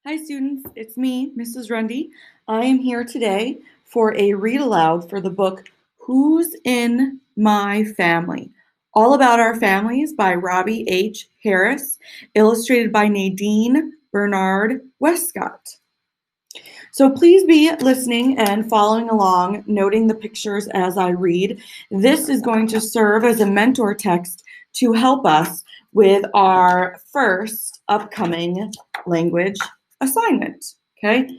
Hi students, it's me, Mrs. Rundy. I am here today for a read aloud for the book Who's in My Family? All About Our Families by Robbie H. Harris, illustrated by Nadine Bernard Westcott. So please be listening and following along, noting the pictures as I read. This is going to serve as a mentor text to help us with our first upcoming language assignment, okay?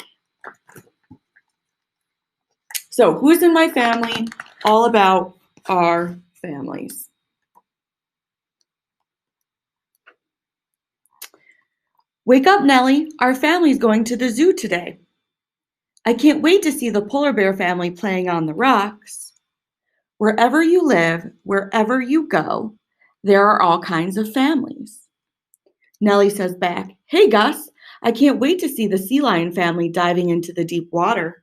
So who's in my family? All about our families. Wake up, Nellie. Our family's going to the zoo today. I can't wait to see the polar bear family playing on the rocks. Wherever you live, wherever you go, there are all kinds of families. Nellie says back, Hey, Gus, I can't wait to see the sea lion family diving into the deep water.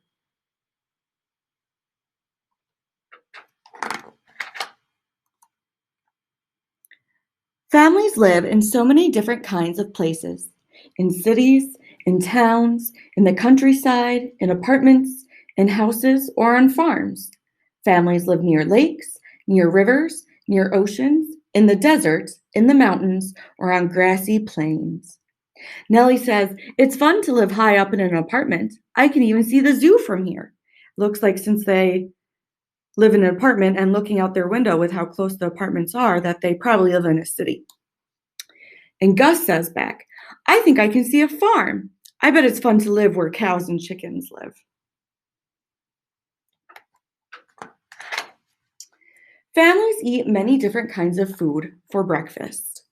Families live in so many different kinds of places, in cities, in towns, in the countryside, in apartments, in houses, or on farms. Families live near lakes, near rivers, near oceans, in the desert, in the mountains, or on grassy plains. Nellie says, It's fun to live high up in an apartment. I can even see the zoo from here. Looks like since they live in an apartment and looking out their window with how close the apartments are, that they probably live in a city. And Gus says back, I think I can see a farm. I bet it's fun to live where cows and chickens live. Families eat many different kinds of food for breakfast.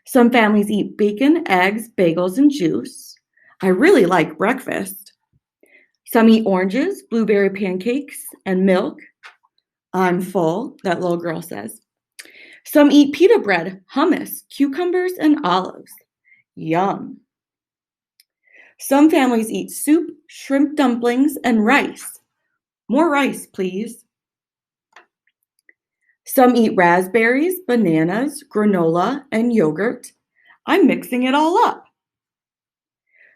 Some families eat bacon, eggs, bagels, and juice. I really like breakfast. Some eat oranges, blueberry pancakes, and milk. I'm full, that little girl says. Some eat pita bread, hummus, cucumbers, and olives. Yum. Some families eat soup, shrimp dumplings, and rice. More rice, please. Some eat raspberries, bananas, granola, and yogurt. I'm mixing it all up.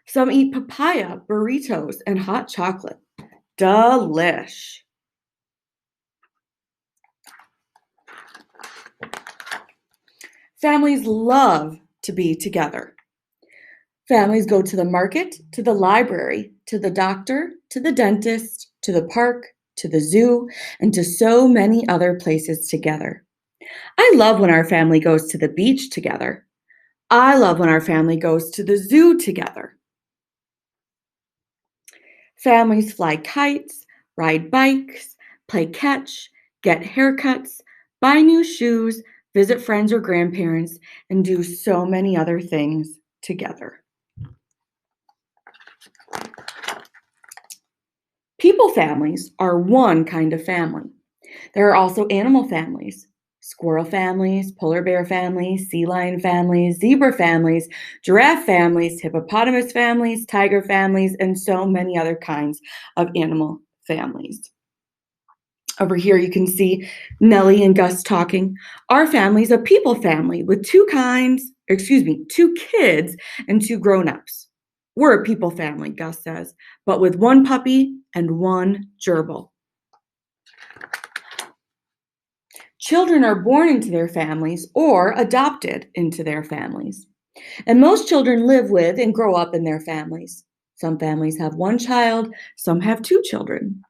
Some eat papaya, burritos, and hot chocolate. Delish. Families love to be together. Families go to the market, to the library, to the doctor, to the dentist, to the park, to the zoo, and to so many other places together. I love when our family goes to the beach together. I love when our family goes to the zoo together. Families fly kites, ride bikes, play catch, get haircuts, buy new shoes, visit friends or grandparents, and do so many other things together. People families are one kind of family. There are also animal families, squirrel families, polar bear families, sea lion families, zebra families, giraffe families, hippopotamus families, tiger families, and so many other kinds of animal families. Over here you can see Nellie and Gus talking. Our family's a people family with two kids and two grown-ups. We're a people family, Gus says, but with one puppy and one gerbil. Children are born into their families or adopted into their families. And most children live with and grow up in their families. Some families have one child, some have two children.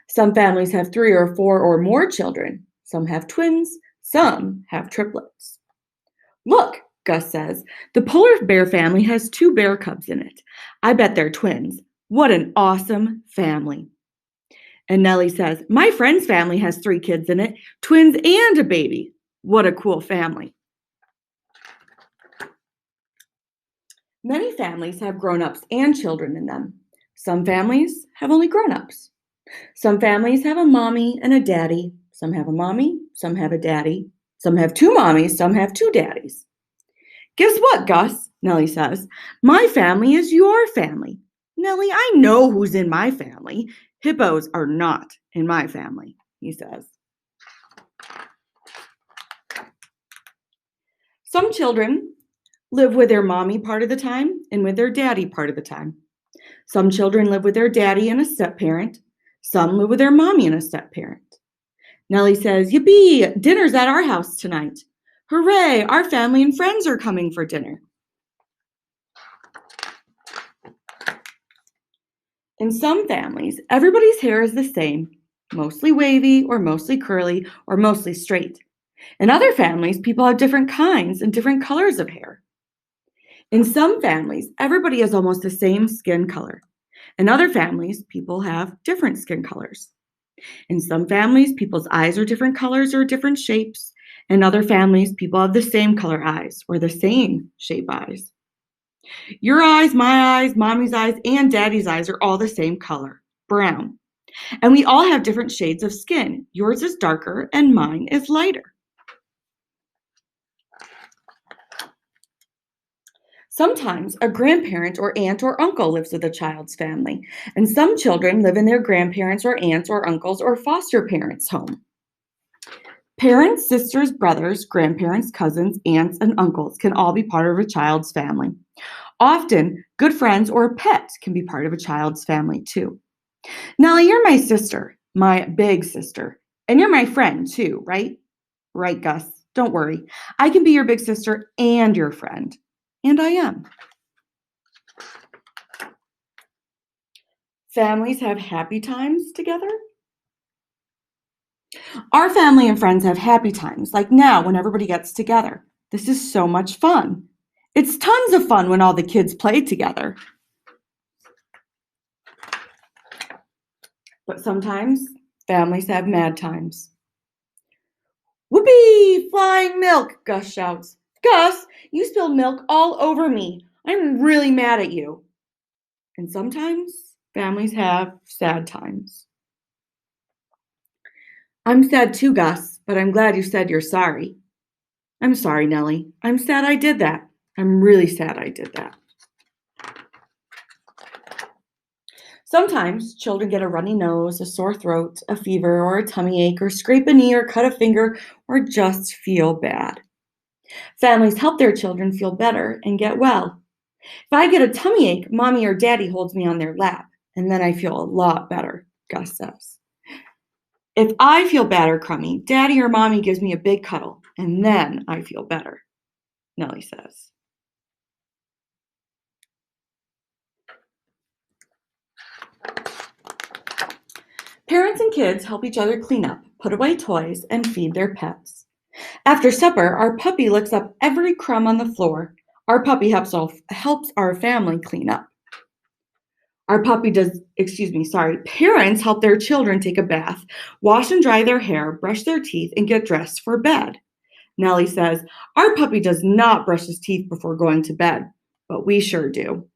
Some families have 3 or 4 or more children. Some have twins, some have triplets. Look, Gus says, the polar bear family has 2 bear cubs in it. I bet they're twins. What an awesome family. And Nellie says, my friend's family has 3 kids in it, twins and a baby. What a cool family. Many families have grown-ups and children in them. Some families have only grown-ups. Some families have a mommy and a daddy. Some have a mommy, some have a daddy. Some have 2 mommies, some have 2 daddies. Guess what, Gus? Nellie says. My family is your family. Nellie, I know who's in my family. Hippos are not in my family, he says. Some children live with their mommy part of the time and with their daddy part of the time. Some children live with their daddy and a step-parent. Some live with their mommy and a step-parent. Nellie says, "Yippee! Dinner's at our house tonight. Hooray! Our family and friends are coming for dinner." In some families, everybody's hair is the same, mostly wavy or mostly curly or mostly straight. In other families, people have different kinds and different colors of hair. In some families, everybody has almost the same skin color. In other families, people have different skin colors. In some families, people's eyes are different colors or different shapes. In other families, people have the same color eyes or the same shape eyes. Your eyes, my eyes, mommy's eyes, and daddy's eyes are all the same color, brown. And we all have different shades of skin. Yours is darker and mine is lighter. Sometimes a grandparent or aunt or uncle lives with a child's family, and some children live in their grandparents or aunts or uncles or foster parents' home. Parents, sisters, brothers, grandparents, cousins, aunts, and uncles can all be part of a child's family. Often, good friends or a pet can be part of a child's family too. Nellie, you're my sister, my big sister, and you're my friend too, right? Right, Gus. Don't worry. I can be your big sister and your friend. And I am. Families have happy times together. Our family and friends have happy times, like now when everybody gets together. This is so much fun. It's tons of fun when all the kids play together. But sometimes families have mad times. Whoopee! Flying milk, Gus shouts. Gus, you spilled milk all over me. I'm really mad at you. And sometimes families have sad times. I'm sad too, Gus, but I'm glad you said you're sorry. I'm sorry, Nellie. I'm sad I did that. I'm really sad I did that. Sometimes children get a runny nose, a sore throat, a fever, or a tummy ache, or scrape a knee, or cut a finger, or just feel bad. Families help their children feel better and get well. If I get a tummy ache, mommy or daddy holds me on their lap, and then I feel a lot better, Gus says. If I feel bad or crummy, daddy or mommy gives me a big cuddle, and then I feel better, Nellie says. Parents and kids help each other clean up, put away toys, and feed their pets. After supper, our puppy licks up every crumb on the floor. Our puppy helps our family clean up. Parents help their children take a bath, wash and dry their hair, brush their teeth, and get dressed for bed. Nellie says, our puppy does not brush his teeth before going to bed, but we sure do.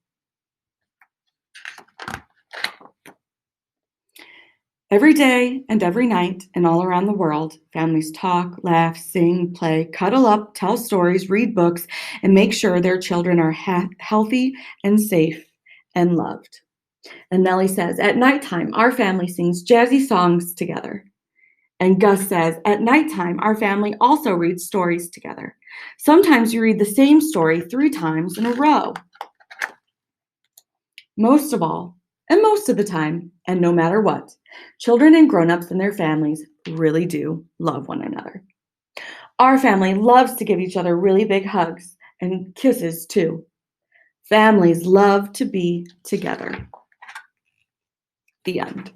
Every day and every night and all around the world, families talk, laugh, sing, play, cuddle up, tell stories, read books, and make sure their children are healthy and safe and loved. And Nellie says, at nighttime, our family sings jazzy songs together. And Gus says, at nighttime, our family also reads stories together. Sometimes you read the same story 3 times in a row. Most of all, and most of the time, and no matter what, children and grown-ups and their families really do love one another. Our family loves to give each other really big hugs and kisses too. Families love to be together. The end.